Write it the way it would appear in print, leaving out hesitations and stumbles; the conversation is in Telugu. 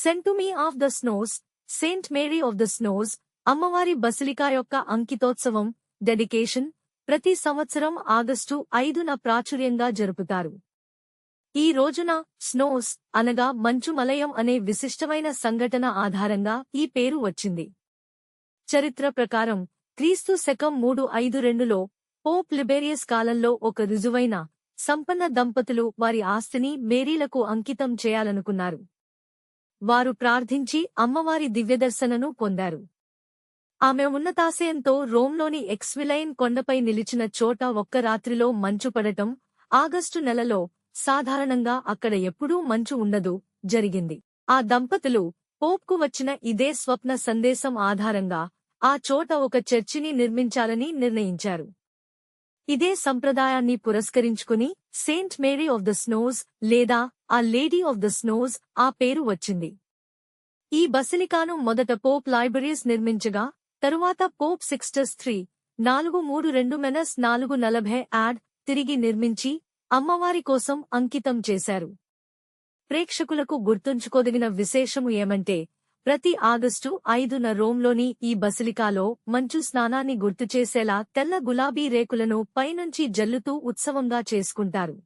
సెంటుమీ of the snows, Saint Mary of the snows, అమ్మవారి బసిలికా యొక్క అంకితోత్సవం, డెడికేషన్, ప్రతి సంవత్సరం ఆగస్టు 5న ప్రాచుర్యంగా జరుపుతారు. ఈ రోజున స్నోస్ అనగా మంచు మలయం అనే విశిష్టమైన సంఘటన ఆధారంగా ఈ పేరు వచ్చింది. చరిత్ర ప్రకారం క్రీస్తు శకం 352లో పోప్ లిబేరియస్ కాలంలో ఒక రుజువైన, సంపన్న దంపతులు వారి ఆస్తిని మేరీలకు అంకితం చేయాలనుకున్నారు. వారు ప్రార్థించి అమ్మవారి దివ్యదర్శనను పొందారు. ఆమె ఉన్నతాశయంతో రోమ్లోని ఎక్స్విలైన్ కొండపై నిలిచిన చోట ఒక్క రాత్రిలో మంచు పడటం, ఆగస్టు నెలలో, సాధారణంగా అక్కడ ఎప్పుడూ మంచు ఉండదు, జరిగింది. ఆ దంపతులు పోప్కు వచ్చిన ఇదే స్వప్న సందేశం ఆధారంగా ఆ చోట ఒక చర్చిని నిర్మించాలని నిర్ణయించారు. ఇదే సంప్రదాయాన్ని పురస్కరించుకుని Saint Mary of the Snows లేదా ఆ లేడీ ఆఫ్ ద స్నోస్ ఆ పేరు వచ్చింది. ఈ బసిలికాను మొదట పోప్ లైబరియస్ నిర్మించగా, తరువాత పోప్ సిక్స్టస్ III 432-440 AD తిరిగి నిర్మించి అమ్మవారి కోసం అంకితం చేశారు. ప్రేక్షకులకు గుర్తుంచుకోదగిన విశేషము ఏమంటే, ప్రతి ఆగస్టు 5న రోమ్లోని ఈ బసిలికాలో మంచు స్నానాన్ని గుర్తుచేసేలా తెల్ల గులాబీ రేకులను పైనుంచి జల్లుతూ ఉత్సవంగా చేసుకుంటారు.